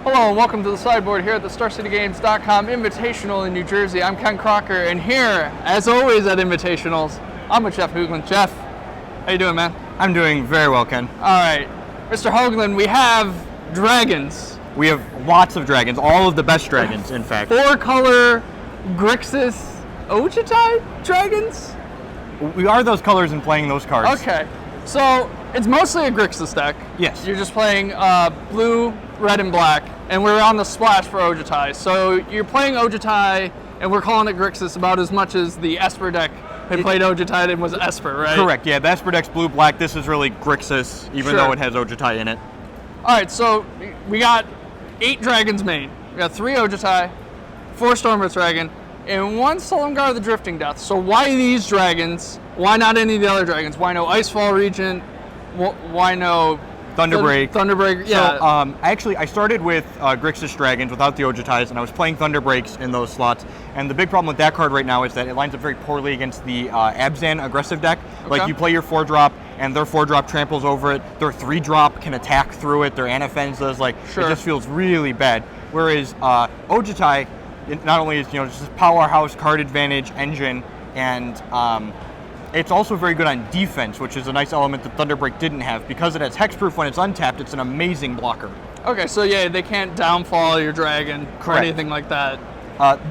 Hello and welcome to the sideboard here at the StarCityGames.com Invitational in New Jersey. I'm Ken Crocker, and here, as always at Invitationals, I'm with Jeff Hoogland. Jeff, how you doing, man? I'm doing very well, Ken. All right, Mr. Hoogland, we have dragons. We have lots of dragons, all of the best dragons, in fact. 4-color Grixis Ojutai dragons? We are those colors and playing those cards. Okay, so it's mostly a Grixis deck. Yes. You're just playing blue, red, and black, and we're on the splash for Ojutai. So you're playing Ojutai, and we're calling it Grixis about as much as the Esper deck had played Ojutai and was Esper, right? Correct, yeah. The Esper deck's blue-black. This is really Grixis, even though it has Ojutai in it. All right, so we got 8 dragons main. We got 3 Ojutai, 4 Stormbirth Dragon, and 1 Solemgar the Drifting Death. So why these dragons? Why not any of the other dragons? Why no Icefall Regent? Why no Thunderbreak. Thunderbreak, yeah. So, I started with Grixis Dragons without the Ojutais, and I was playing Thunderbreaks in those slots. And the big problem with that card right now is that it lines up very poorly against the Abzan aggressive deck. Okay. Like, you play your 4-drop, and their 4-drop tramples over it. Their 3-drop can attack through it. Their Anafenzas, it just feels really bad. Whereas Ojutai, it not only is just this powerhouse card advantage engine, and it's also very good on defense, which is a nice element that Thunderbreak didn't have. Because it has hexproof when it's untapped, it's an amazing blocker. Okay, so yeah, they can't downfall your dragon or anything like that.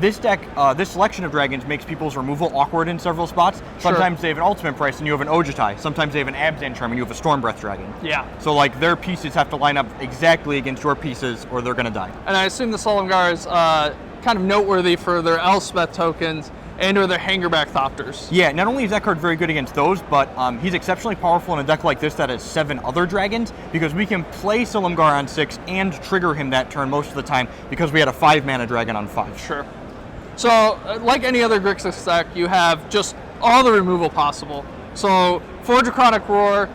This deck, this selection of dragons makes people's removal awkward in several spots. Sometimes they have an ultimate price and you have an Ojutai. Sometimes they have an Abzan Charm and you have a Stormbreath Dragon. Yeah. So their pieces have to line up exactly against your pieces or they're going to die. And I assume the Solemgar is kind of noteworthy for their Elspeth tokens and or their Hangerback Thopters. Yeah, not only is that card very good against those, but he's exceptionally powerful in a deck like this that has 7 other dragons, because we can play Solemgar on 6 and trigger him that turn most of the time because we had a 5-mana dragon on 5. Sure. So, like any other Grixis deck, you have just all the removal possible. So, 4 Draconic Roar,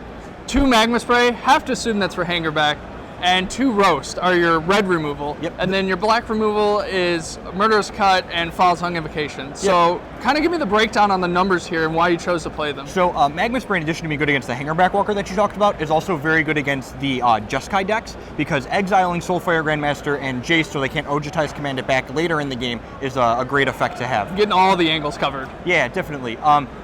2 Magma Spray, have to assume that's for Hangerback, and 2 Roast are your red removal. Yep. And then your black removal is Murderous Cut and Foul Tongue Invocation. Yep. So kind of give me the breakdown on the numbers here and why you chose to play them. So Magma Spray, in addition to being good against the Hangerback Walker that you talked about, is also very good against the Jeskai decks, because exiling Soulfire Grandmaster and Jace so they can't Ojutai's command it back later in the game is a great effect to have. Getting all the angles covered. Yeah, definitely.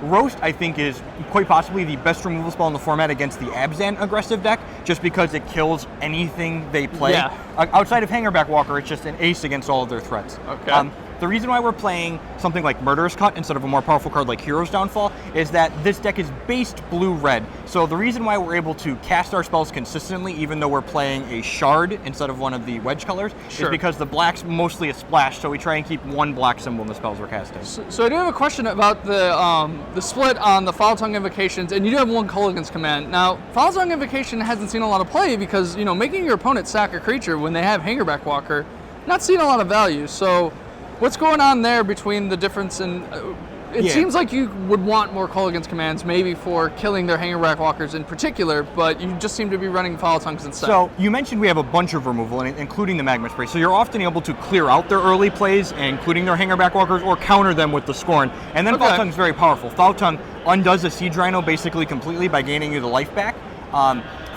Roast, I think, is quite possibly the best removal spell in the format against the Abzan aggressive deck, just because it kills anything they play. Yeah. Outside of Hangerback Walker, it's just an ace against all of their threats. Okay. The reason why we're playing something like Murderous Cut instead of a more powerful card like Hero's Downfall is that this deck is based blue-red. So the reason why we're able to cast our spells consistently, even though we're playing a Shard instead of one of the wedge colors, is because the black's mostly a splash, so we try and keep one black symbol in the spells we're casting. So I do have a question about the split on the Foul Tongue Invocations, and you do have 1 Kolaghan's Command. Now, Foul Tongue Invocation hasn't seen a lot of play because, making your opponent sack a creature when they have Hangerback Walker, not seeing a lot of value. So what's going on there between the difference in... It seems like you would want more Kolaghan's Commands, maybe for killing their Hangerback Walkers in particular, but you just seem to be running Foul Tongues instead. So, you mentioned we have a bunch of removal, including the Magma Spray, so you're often able to clear out their early plays, including their Hangerback Walkers, or counter them with the Scorn. And then Foul Tongue is very powerful. Foul Tongue undoes a Siege Rhino basically completely by gaining you the life back.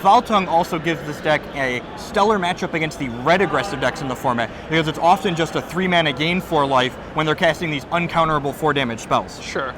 Foul Tongue also gives this deck a stellar matchup against the red aggressive decks in the format, because it's often just a 3-mana gain for life when they're casting these uncounterable 4-damage spells. Sure.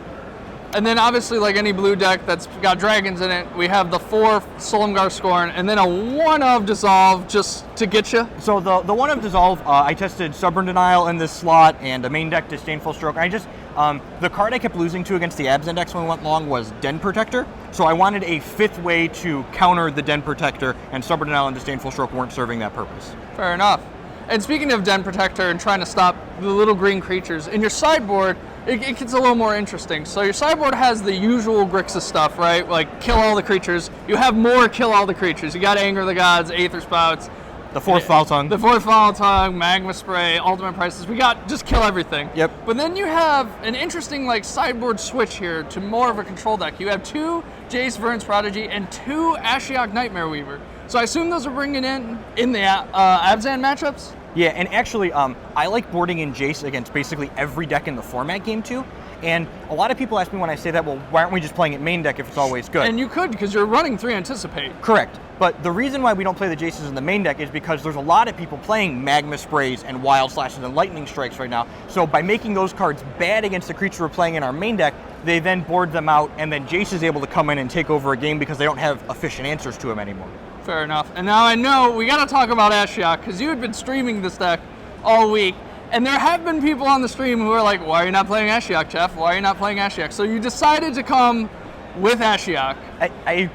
And then obviously, like any blue deck that's got dragons in it, we have the 4 Solemgar Scorn, and then a 1 of Dissolve just to get you. So the 1 of Dissolve, I tested Stubborn Denial in this slot, and a main deck Disdainful Stroke. The card I kept losing to against the Abzan decks when we went long was Den Protector, so I wanted a 5th way to counter the Den Protector, and Stubborn Denial and Disdainful Stroke weren't serving that purpose. Fair enough. And speaking of Den Protector and trying to stop the little green creatures, in your sideboard, it gets a little more interesting. So your sideboard has the usual Grixis stuff, right? Like kill all the creatures. You have more kill all the creatures. You got Anger of the Gods, Aether Spouts. The 4th Foul Tongue. The 4th Foul Tongue, Magma Spray, Ultimate Prices. We got just kill everything. Yep. But then you have an interesting sideboard switch here to more of a control deck. You have 2 Jace Vern's Prodigy and 2 Ashiok Nightmare Weaver. So I assume those are bringing in the Abzan matchups? Yeah, and actually, I like boarding in Jace against basically every deck in the format game too. And a lot of people ask me when I say that, well, why aren't we just playing it main deck if it's always good? And you could, because you're running 3 Anticipate. Correct. But the reason why we don't play the Jaces in the main deck is because there's a lot of people playing Magma Sprays and Wild Slashes and Lightning Strikes right now. So by making those cards bad against the creature we're playing in our main deck, they then board them out, and then Jace is able to come in and take over a game because they don't have efficient answers to him anymore. Fair enough. And now I know we got to talk about Ashiok, because you had been streaming this deck all week. And there have been people on the stream who are like, why are you not playing Ashiok, Jeff? Why are you not playing Ashiok? So you decided to come with Ashiok. I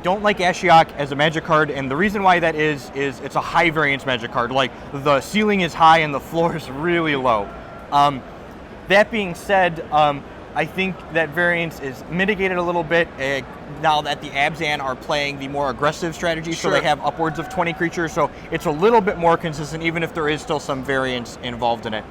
don't like Ashiok as a Magic card, and the reason why that is it's a high variance Magic card. Like, the ceiling is high and the floor is really low. That being said, I think that variance is mitigated a little bit now that the Abzan are playing the more aggressive strategy, Sure. so they have upwards of 20 creatures, so it's a little bit more consistent, even if there is still some variance involved in it.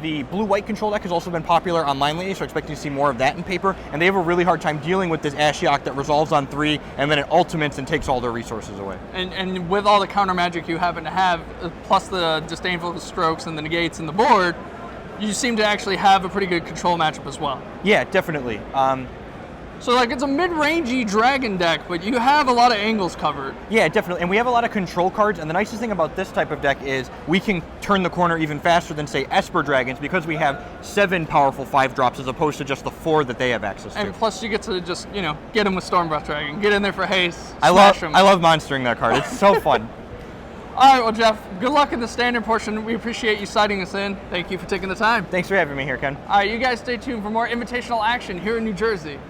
The blue-white control deck has also been popular online lately, so expecting to see more of that in paper, and they have a really hard time dealing with this Ashiok that resolves on 3, and then it ultimates and takes all their resources away. And with all the counter magic you happen to have, plus the disdainful strokes and the negates and the board, you seem to actually have a pretty good control matchup as well. Yeah, definitely. So like, it's a mid-rangey dragon deck, but you have a lot of angles covered. Yeah, definitely. And we have a lot of control cards, and the nicest thing about this type of deck is we can turn the corner even faster than, say, Esper Dragons, because we have 7 powerful 5-drops as opposed to just the 4 that they have access to. And plus you get to just, get them with Stormbreath Dragon. Get in there for haste, I smash them. love monstering that card. It's so fun. All right, well, Jeff, good luck in the standard portion. We appreciate you citing us in. Thank you for taking the time. Thanks for having me here, Ken. All right, you guys stay tuned for more invitational action here in New Jersey.